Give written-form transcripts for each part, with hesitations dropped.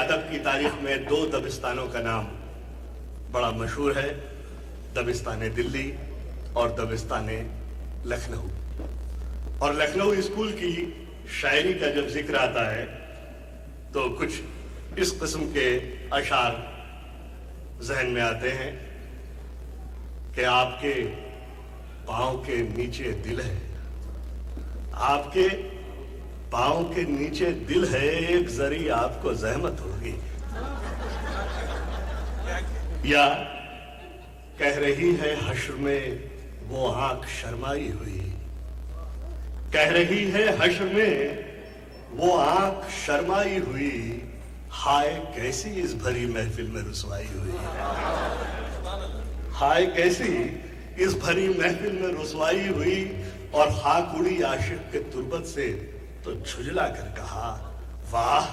ادب کی تاریخ میں 2 دبستانوں کا نام بڑا مشہور ہے، دبستان دلی اور دبستان لکھنؤ. اور لکھنؤ اسکول کی شاعری کا جب ذکر آتا ہے تو کچھ اس قسم کے اشعار ذہن میں آتے ہیں کہ آپ کے پاؤں کے نیچے دل ہے، آپ کے پاؤں کے نیچے دل ہے، ایک ذری آپ کو زحمت ہوگی. یا کہہ رہی ہے حشر میں وہ آنکھ شرمائی ہوئی، کہہ رہی ہے حشر میں وہ آنکھ شرمائی ہوئی، ہائے کیسی اس بھری محفل میں رسوائی ہوئی، ہائے کیسی اس بھری محفل میں رسوائی ہوئی. اور خاک اڑی عاشق کے تربت سے تو جھجلا کر کہا واہ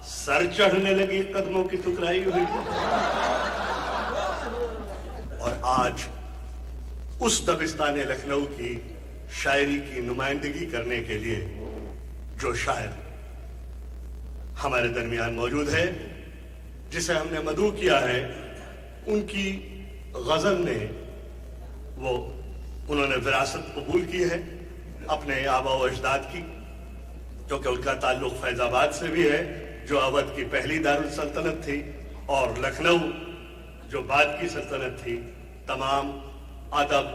سر چڑھنے لگی قدموں کی ٹھکرائی ہوئی. اور آج اس دبستان لکھنؤ کی شاعری کی نمائندگی کرنے کے لیے جو شاعر ہمارے درمیان موجود ہے، جسے ہم نے مدعو کیا ہے، ان کی غزل نے انہوں نے وراثت قبول کی ہے اپنے آبا و اجداد کی، کیونکہ ان کا تعلق فیض آباد سے بھی ہے جو اودھ کی پہلی دارالسلطنت تھی، اور لکھنؤ جو بعد کی سلطنت تھی. تمام ادب،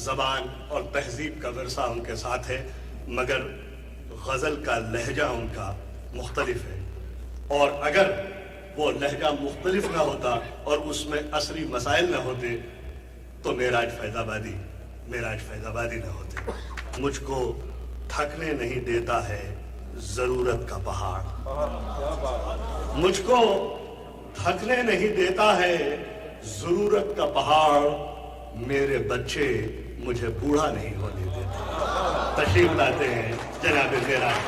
زبان اور تہذیب کا ورثہ ان کے ساتھ ہے، مگر غزل کا لہجہ ان کا مختلف ہے. اور اگر وہ لہجہ مختلف نہ ہوتا اور اس میں عصری مسائل نہ ہوتے تو معراج فیض آبادی نہ ہوتے. مجھ کو تھکنے نہیں دیتا ہے ضرورت کا پہاڑ، مجھ کو تھکنے نہیں دیتا ہے ضرورت کا پہاڑ، میرے بچے مجھے بوڑھا نہیں ہونے دیتے. تشریف لاتے ہیں جناب معراج.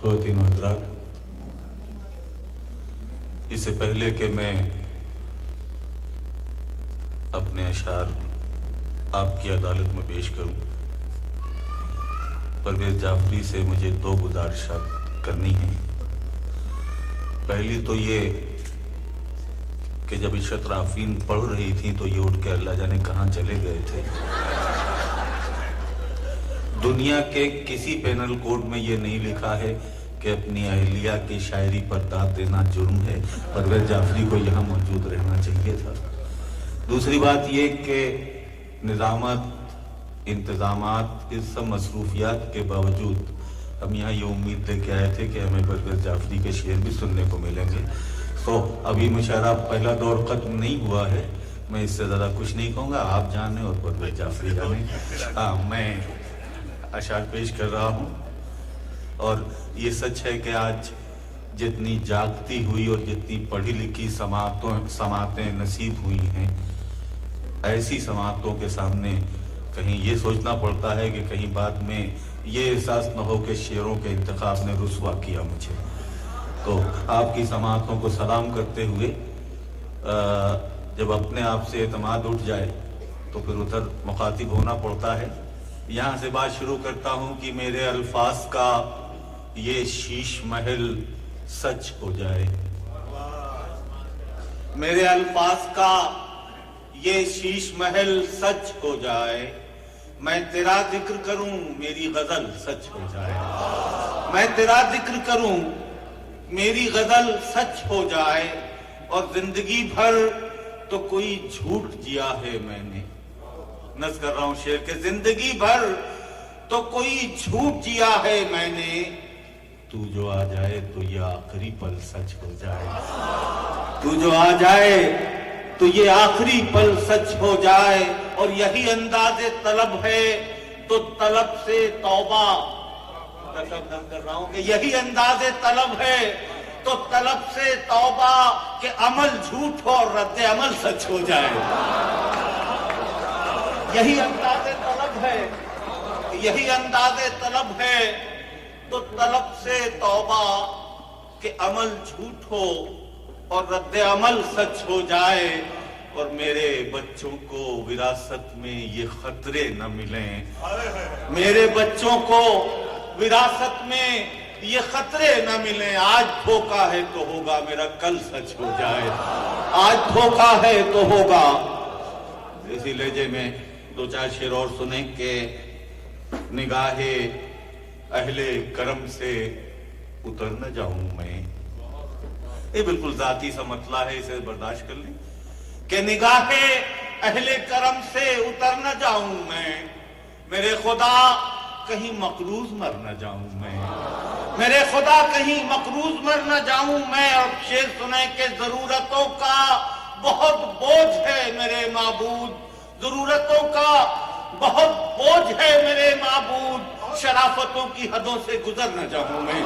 خواتین و حضرات، اس سے پہلے کہ میں اپنے اشعار آپ کی عدالت میں پیش کروں، پرویز جعفری سے مجھے 2 گزارشات کرنی ہیں. پہلی تو یہ کہ جب عشرت رافین پڑھ رہی تھیں تو یہ اٹھ کے اللہ جانے کہاں چلے گئے تھے. دنیا کے کسی پینل کوڈ میں یہ نہیں لکھا ہے کہ اپنی اہلیہ کی شاعری پر داد دینا جرم ہے. پرویز جعفری کو یہاں موجود رہنا چاہیے تھا. دوسری بات یہ کہ نظامت، انتظامات، اس سب مصروفیات کے باوجود ہم یہاں یہ امید لے کے آئے تھے کہ ہمیں پرویز جعفری کے شعر بھی سننے کو ملیں گے. تو ابھی مشاعرہ پہلا دور ختم نہیں ہوا ہے، میں اس سے زیادہ کچھ نہیں کہوں گا، آپ جانیں اور پرویز جعفری جانیں. میں اشعار پیش کر رہا ہوں، اور یہ سچ ہے کہ آج جتنی جاگتی ہوئی اور جتنی پڑھی لکھی سماعتیں نصیب ہوئی ہیں، ایسی سماعتوں کے سامنے کہیں یہ سوچنا پڑتا ہے کہ کہیں بعد میں یہ احساس نہ ہو کہ شعروں کے انتخاب نے رسوا کیا مجھے. تو آپ کی سماعتوں کو سلام کرتے ہوئے جب اپنے آپ سے اعتماد اٹھ جائے تو پھر ادھر مخاطب ہونا پڑتا ہے. یہاں سے بات شروع کرتا ہوں کہ میرے الفاظ کا یہ شیش محل سچ ہو جائے، میرے الفاظ کا یہ شیش محل سچ ہو جائے، میں تیرا ذکر کروں میری غزل سچ ہو جائے، میں تیرا ذکر کروں میری غزل سچ ہو جائے، اور زندگی بھر تو کوئی جھوٹ جیا ہے میں نے. نظر کر رہا ہوں شعر کہ زندگی بھر تو کوئی جھوٹ جیا ہے میں نے، تو جو آ جائے تو یہ آخری پل سچ ہو جائے، تو جو آ جائے تو یہ آخری پل سچ ہو جائے. اور یہی انداز طلب ہے تو طلب سے توبہ، کر رہا ہوں کہ یہی انداز طلب ہے تو طلب سے توبہ، کہ عمل جھوٹ ہو اور رد عمل سچ ہو جائے. یہی انداز طلب ہے، یہی انداز طلب ہے تو طلب سے توبہ، کہ عمل جھوٹ ہو اور رد عمل سچ ہو جائے. اور میرے بچوں کو وراثت میں یہ خطرے نہ ملیں، میرے بچوں کو وراثت میں یہ خطرے نہ ملیں۔ آج دھوکا ہے تو ہوگا میرا کل سچ ہو جائے، آج دھوکا ہے تو ہوگا۔ اسی لہجے میں دو چار شعر اور سنیں کہ نگاہ اہل کرم سے اتر نہ جاؤں میں۔ یہ بالکل ذاتی سا مسئلہ ہے، اسے برداشت کر لیں کہ نگاہ اہل کرم سے اتر نہ جاؤں میں، میرے خدا کہیں مقروض مر نہ جاؤں میں، میرے خدا کہیں مقروض مر نہ جاؤں میں۔ اور شعر سنیں کہ ضرورتوں کا بہت بوجھ ہے میرے معبود، ضرورتوں کا بہت بوجھ ہے میرے معبود، شرافتوں کی حدوں سے گزر نہ جاؤں میں،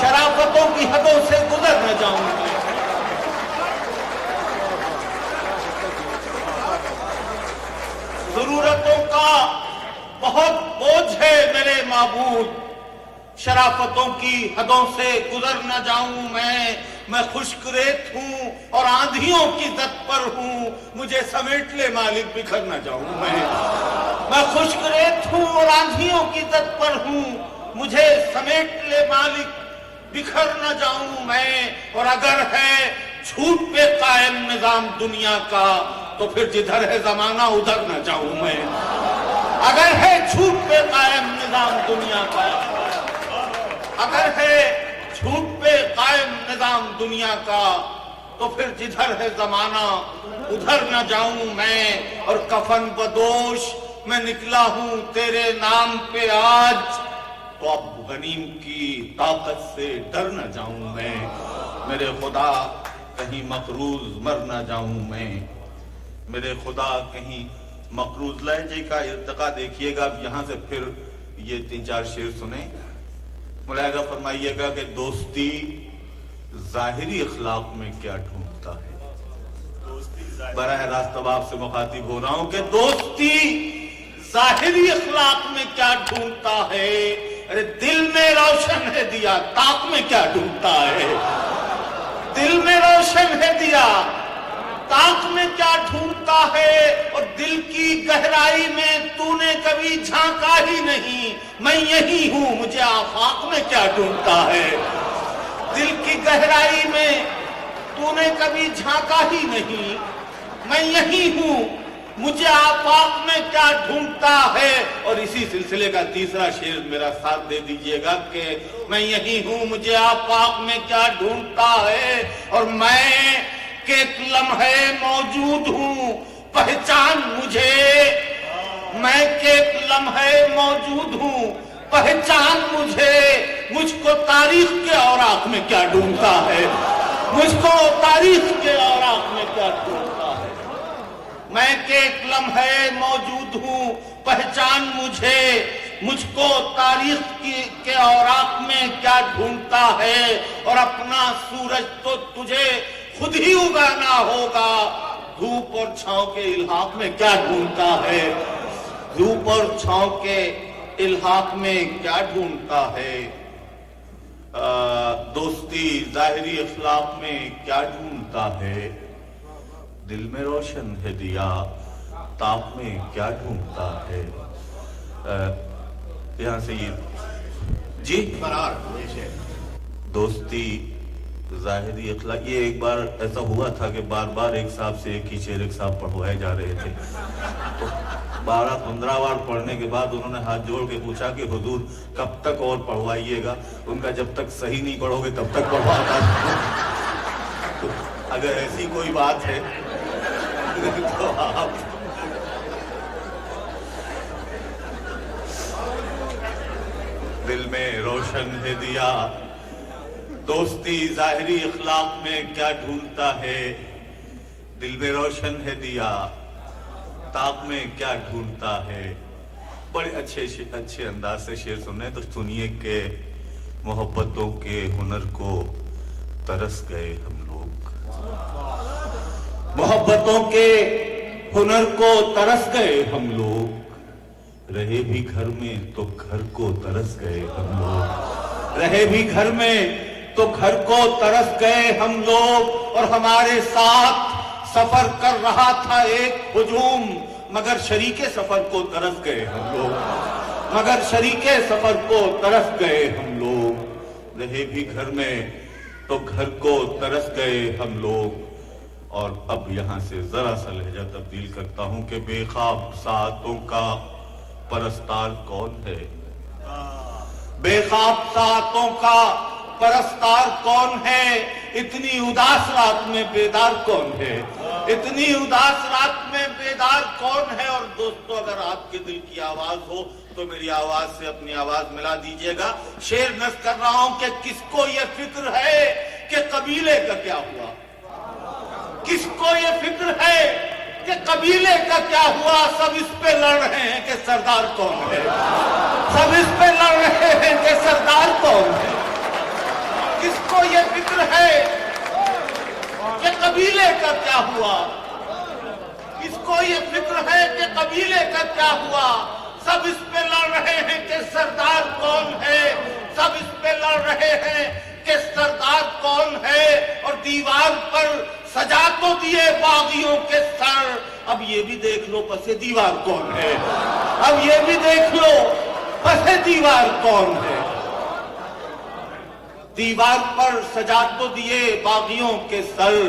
شرافتوں کی حدوں سے گزر نہ جاؤں میں۔ ضرورتوں کا بہت بوجھ ہے میرے معبود، شرافتوں کی حدوں سے گزر نہ جاؤں میں خشک ریت ہوں اور آندھیوں کی زد پر ہوں، مجھے سمیٹ لے مالک بکھر نہ جاؤں میں خشک ریت ہوں اور آندھیوں کی زد پر ہوں، مجھے سمیٹ لے مالک بکھر نہ جاؤں میں۔ اور اگر ہے جھوٹ پہ قائم نظام دنیا کا تو پھر جدھر ہے زمانہ ادھر نہ جاؤں میں، اگر ہے جھوٹ پہ قائم نظام دنیا کا، اگر ہے جھوٹ پہ قائم نظام دنیا کا تو پھر جدھر ہے زمانہ ادھر نہ جاؤں میں۔ اور کفن بدوش میں نکلا ہوں تیرے نام پہ آج، تو اب غنیم کی طاقت سے ڈر نہ جاؤں میں، میرے خدا کہیں مقروض مر نہ جاؤں میں، میرے خدا کہیں مقروض۔ لہجے کا ارتقا دیکھیے گا، یہاں سے پھر یہ تین چار شعر سنیں، ملاحظہ فرمائیے گا کہ دوستی ظاہری اخلاق میں کیا ڈھونڈتا ہے۔ براہ راست اب آپ سے مخاطب ہو رہا ہوں کہ دوستی ظاہری اخلاق میں کیا ڈھونڈتا ہے؟ ارے دل میں روشن ہے دیا، طاق میں کیا ڈھونڈتا ہے؟ دل میں روشن ہے دیا، طاق میں کیا ڈھونڈتا ہے؟ اور دل کی گہرائی میں تو نے کبھی جھانکا ہی نہیں، میں یہی ہوں مجھے آفاق میں کیا ڈھونڈتا ہے؟ دل کی گہرائی میں تو نے کبھی جھانکا ہی نہیں، میں یہی ہوں مجھے آفاق میں کیا ڈھونڈتا ہے۔ اور اسی سلسلے کا تیسرا شعر میرا ساتھ دے دیجئے گا کہ میں یہی ہوں مجھے آفاق میں کیا ڈھونڈتا ہے، اور میں کہ ایک لمحے موجود ہوں پہچان مجھے، میں کہ ایک لمحے موجود ہوں پہچان مجھے، مجھ کو تاریخ کے اوراق میں کیا ڈھونڈتا ہے، مجھ کو تاریخ کے اوراق میں کیا ڈھونڈتا ہے۔ میں کہ ایک لمحے موجود ہوں پہچان مجھے، مجھ کو تاریخ کے اوراق میں کیا ڈھونڈتا ہے۔ اور اپنا سورج تو تجھے خود ہی اگانا ہوگا، دھوپ اور چھاؤں کے الحاق میں کیا ڈھونڈتا ہے، دھوپ اور چھاؤں کے الحاق میں کیا ڈھونڈتا ہے۔ دوستی ظاہری اخلاق میں کیا ڈھونڈتا ہے؟ دل میں روشن ہے دیا، طاق میں کیا ڈھونڈتا ہے۔ یہاں سے یہ جی دوستی ظاہری اخلاق، یہ ایک بار ایسا ہوا تھا کہ بار بار ایک صاحب سے ایک ہی شعر ایک صاحب پڑھوائے جا رہے تھے، تو 12-15 بار پڑھنے کے بعد انہوں نے ہاتھ جوڑ کے پوچھا کہ حضور کب تک اور پڑھوائیے گا؟ ان کا جب تک صحیح نہیں پڑھو گے تب تک پڑھواتا۔ تو اگر ایسی کوئی بات ہے تو آپ دل میں روشن ہے دیا، دوستی ظاہری اخلاق میں کیا ڈھونڈتا ہے، دل میں روشن ہے دیا، طاق میں کیا ڈھونڈتا ہے۔ بڑے اچھے انداز سے شعر سننے تو سنیے کہ محبتوں کے ہنر کو ترس گئے ہم لوگ، محبتوں کے ہنر کو ترس گئے ہم لوگ، رہے بھی گھر میں تو گھر کو ترس گئے ہم لوگ، رہے بھی گھر میں تو گھر کو ترس گئے ہم لوگ، اور ہمارے ساتھ سفر کر رہا تھا ایک ہجوم، مگر شریک سفر کو طرف گئے ہم لوگ، مگر شریک سفر کو طرف گئے ہم لوگ، رہے بھی گھر میں تو گھر کو ترس گئے ہم لوگ۔ اور اب یہاں سے ذرا سا لہجہ تبدیل کرتا ہوں کہ بے خواب ساعتوں کا پرستار کون ہے؟ بے خواب ساعتوں کا پرستار کون ہے؟ اتنی اداس رات میں بیدار کون ہے؟ اتنی اداس رات میں بیدار کون ہے؟ اور دوستو، اگر آپ کے دل کی آواز ہو تو میری آواز سے اپنی آواز ملا دیجئے گا۔ شعر نظم کر رہا ہوں کہ کس کو یہ فکر ہے کہ قبیلے کا کیا ہوا؟ کس کو یہ فکر ہے کہ قبیلے کا کیا ہوا؟ سب اس پہ لڑ رہے ہیں کہ سردار کون ہے، سب اس پہ لڑ رہے ہیں کہ سردار کون ہے۔ کس کو یہ فکر ہے کہ قبیلے کا کیا ہوا؟ کس کو یہ فکر ہے کہ قبیلے کا کیا ہوا؟ سب اس پہ لڑ رہے ہیں کہ سردار کون ہے، سب اس پہ لڑ رہے ہیں کہ سردار کون ہے۔ اور دیوار پر سجا تو دیے باغیوں کے سر، اب یہ بھی دیکھ لو پس دیوار کون ہے، اب یہ بھی دیکھ لو پس دیوار کون ہے۔ دیوار پر سجا تو دیے باغیوں کے سر،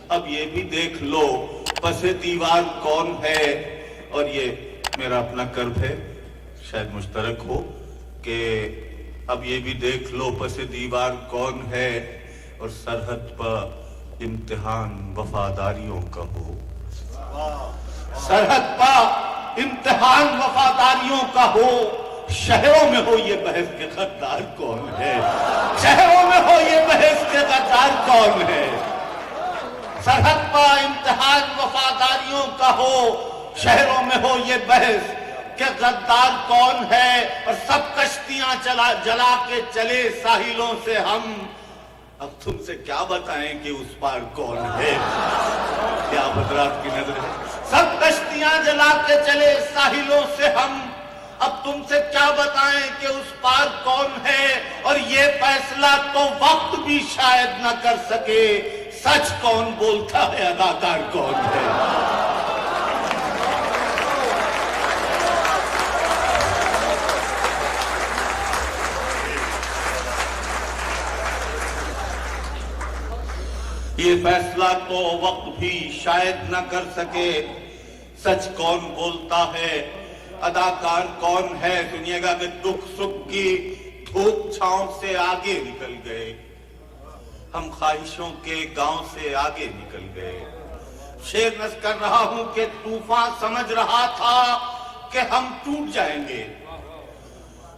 اب یہ بھی دیکھ لو پس دیوار کون ہے۔ اور یہ میرا اپنا کرب ہے، شاید مشترک ہو، کہ اب یہ بھی دیکھ لو پس دیوار کون ہے۔ اور سرحد پر امتحان وفاداریوں کا ہو، سرحد پر امتحان وفاداریوں کا ہو۔ شہروں میں ہو یہ بحث کہ غدار کون ہے، شہروں میں ہو یہ بحث کہ غدار کون ہے۔ سرحد پر امتحان وفاداریوں کا ہو، شہروں میں ہو یہ بحث کہ غدار کون ہے۔ اور سب کشتیاں جلا کے چلے ساحلوں سے ہم، اب تم سے کیا بتائیں کہ اس پار کون ہے۔ کیا حضرات کی نظر ہے؟ سب کشتیاں جلا کے چلے ساحلوں سے ہم، اب تم سے کیا بتائیں کہ اس پار کون ہے۔ اور یہ فیصلہ تو وقت بھی شاید نہ کر سکے، سچ کون بولتا ہے، اداکار کون ہے۔ یہ فیصلہ تو وقت بھی شاید نہ کر سکے، سچ کون بولتا ہے، اداکار کون ہے۔ سنیے گا کہ دکھ سکھ کی دھوپ چھاؤں سے آگے نکل گئے، ہم خواہشوں کے گاؤں سے آگے نکل گئے۔ شعر نظم کر رہا ہوں کہ طوفان سمجھ رہا تھا کہ ہم ٹوٹ جائیں گے،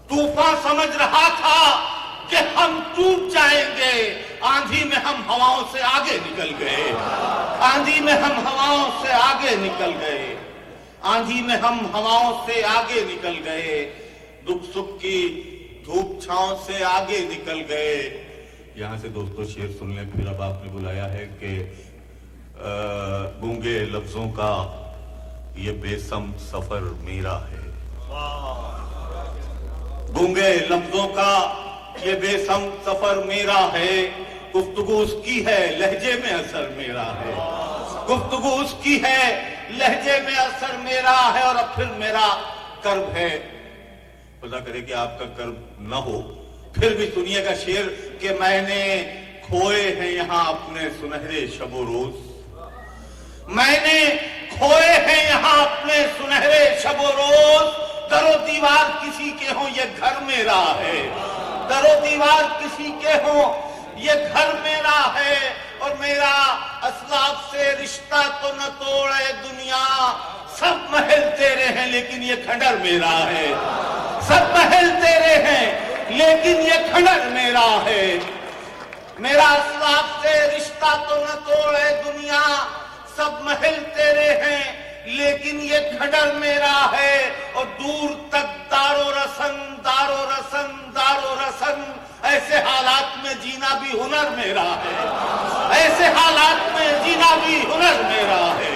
طوفان سمجھ رہا تھا کہ ہم ٹوٹ جائیں گے۔ آندھی میں ہم ہواؤں سے آگے نکل گئے، آندھی میں ہم ہواؤں سے آگے نکل گئے، آندھی میں ہم ہواؤں سے آگے نکل گئے، دکھ سکھ کی دھوپ چھاؤں سے آگے نکل گئے۔ یہاں سے دوستو شعر سن لیں، پھر اب آپ نے بلایا ہے کہ گونگے لفظوں کا یہ بے سمت سفر میرا ہے، گونگے لفظوں کا یہ بے سمت سفر میرا ہے، گفتگو اس کی ہے لہجے میں اثر میرا ہے، گفتگو اس کی ہے لہجے میں اثر میرا ہے۔ اور اب پھر میرا کرب ہے، خدا کرے کہ آپ کا کرب نہ ہو، پھر بھی سنیے گا شعر کہ میں نے کھوئے ہیں یہاں اپنے سنہرے شب و روز، میں نے کھوئے ہیں یہاں اپنے سنہرے شب و روز، در و دیوار کسی کے ہوں یہ گھر میرا ہے، در و دیوار کسی کے ہوں یہ گھر میرا ہے۔ اور میرا اسلاف سے رشتہ تو نہ توڑے دنیا، سب محل تیرے ہیں لیکن یہ کھنڈر میرا ہے، سب محل تیرے ہیں لیکن یہ کھنڈر میرا ہے۔ میرا اسلاف سے رشتہ تو نہ توڑے دنیا، سب محل تیرے ہیں لیکن یہ کھنڈر میرا ہے۔ اور دور تک دار و رسن، دار و رسن، دار و رسن، ایسے حالات میں جینا بھی ہنر میرا ہے، ایسے حالات میں جینا بھی ہنر میرا ہے۔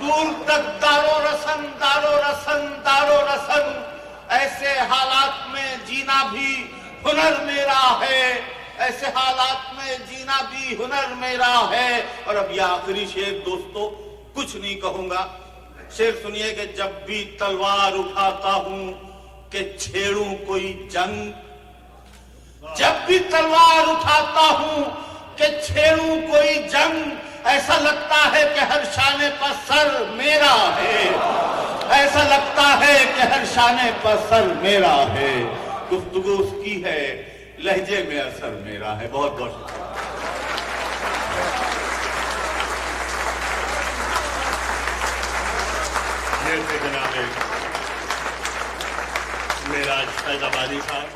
دور تک دار و رسن، دار و رسن، دار و رسن، ایسے حالات میں جینا بھی ہنر میرا ہے۔ ایسے حالات میں جینا بھی ہنر میرا ہے. اور اب یہ آخری شعر دوستو, کچھ نہیں کہوں گا. شعر سنیے کہ جب بھی تلوار اٹھاتا ہوں کہ چھیڑوں کوئی جنگ, جب بھی تلوار اٹھاتا ہوں کہ چھیڑوں کوئی جنگ, ایسا لگتا ہے کہ ہر شانے پر سر میرا ہے, ایسا لگتا ہے کہ ہر شانے پر سر میرا ہے. گفتگو اس کی ہے, لہجے میں اثر میرا ہے. بہت بہت شکریہ. یہ تھے جناب معراج فیض آبادی صاحب.